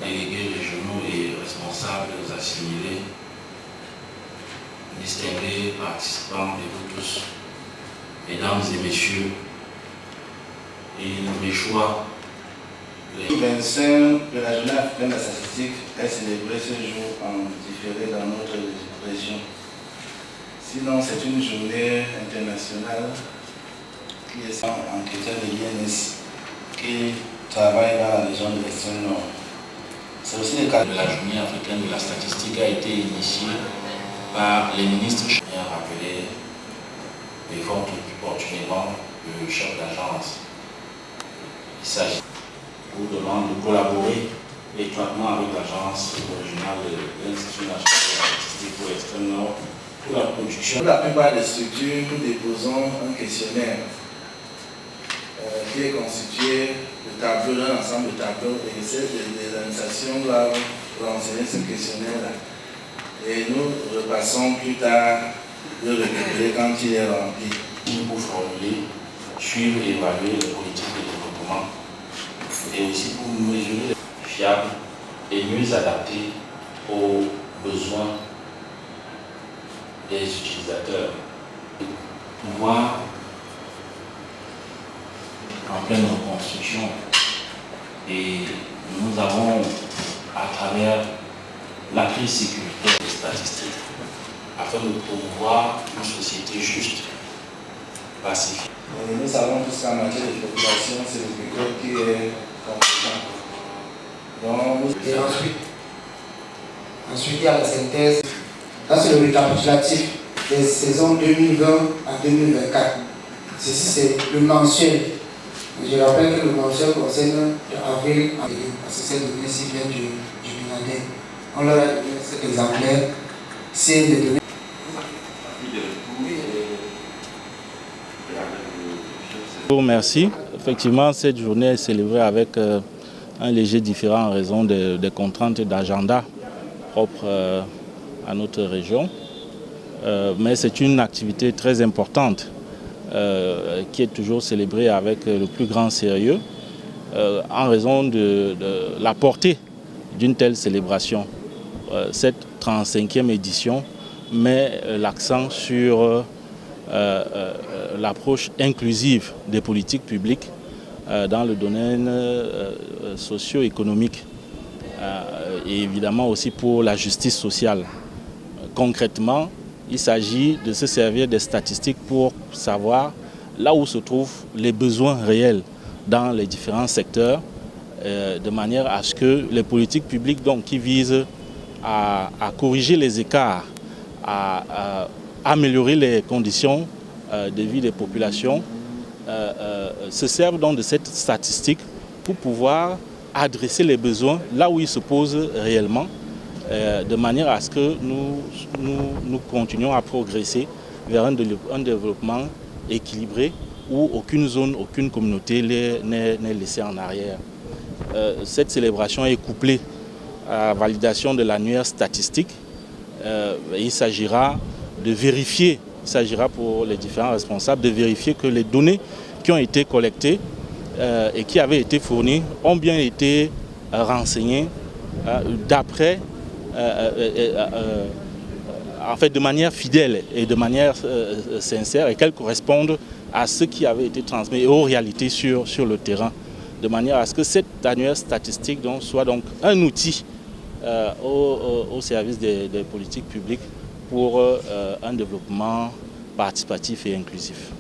délégués régionaux et responsables assimilés, distingués participants et vous tous, mesdames et messieurs, il me choix. Le 25 de la journée africaine de la statistique est célébré ce jour en différé dans notre région. Sinon, c'est une journée internationale qui est en critère de l'INS qui travaille dans la région de l'extrême nord. C'est aussi le cas de la journée africaine de la statistique a été initiée par les ministres. Je viens rappeler fort opportunément le chef d'agence. Il s'agit vous demande de collaborer étroitement avec l'agence régionale de l'Institut national de la statistique pour l'extrême nord pour la production. Pour la plupart des structures, nous déposons un questionnaire qui est constitué de tableaux, d'un ensemble de tableaux, et les organisations doivent renseigner ce questionnaire-là. Et nous repassons plus tard le récupérer quand il est rempli. Pour formuler, suivre et évaluer les politiques de développement et aussi pour mesurer les fiables et mieux adaptés aux besoins des utilisateurs. Pouvoir en pleine reconstruction et nous avons à travers la crise sécuritaire des statistiques afin de promouvoir une société juste, pacifique. Et nous savons tous qu'en matière de population, c'est le microbe qui est compétent. Et ensuite, il y a la synthèse. Là, c'est le récapitulatif des saisons 2020 à 2024. Ceci, c'est le mensuel. Je rappelle que le mensuel concerne de avril à avril, parce que cette donnée-ci vient du Minadé. On leur a donné cet exemplaire. C'est des données. Merci. Effectivement, cette journée est célébrée avec un léger différent en raison des contraintes d'agenda propres à notre région. Mais c'est une activité très importante qui est toujours célébrée avec le plus grand sérieux en raison de la portée d'une telle célébration. Cette 35e édition met l'accent sur l'approche inclusive des politiques publiques dans le domaine socio-économique et évidemment aussi pour la justice sociale. Concrètement, il s'agit de se servir des statistiques pour savoir là où se trouvent les besoins réels dans les différents secteurs de manière à ce que les politiques publiques donc, qui visent à corriger les écarts, à améliorer les conditions de vie des populations, se servent donc de cette statistique pour pouvoir adresser les besoins là où ils se posent réellement, de manière à ce que nous continuions à progresser vers un développement équilibré où aucune zone, aucune communauté n'est laissée en arrière. Cette célébration est couplée à la validation de l'annuaire statistique. Il s'agira de vérifier, il s'agira pour les différents responsables de vérifier que les données qui ont été collectées et qui avaient été fournies ont bien été renseignées d'après, en fait de manière fidèle et de manière sincère et qu'elles correspondent à ce qui avait été transmis et aux réalités sur le terrain, de manière à ce que cette annuaire statistique donc, soit donc un outil au service des politiques publiques pour un développement participatif et inclusif.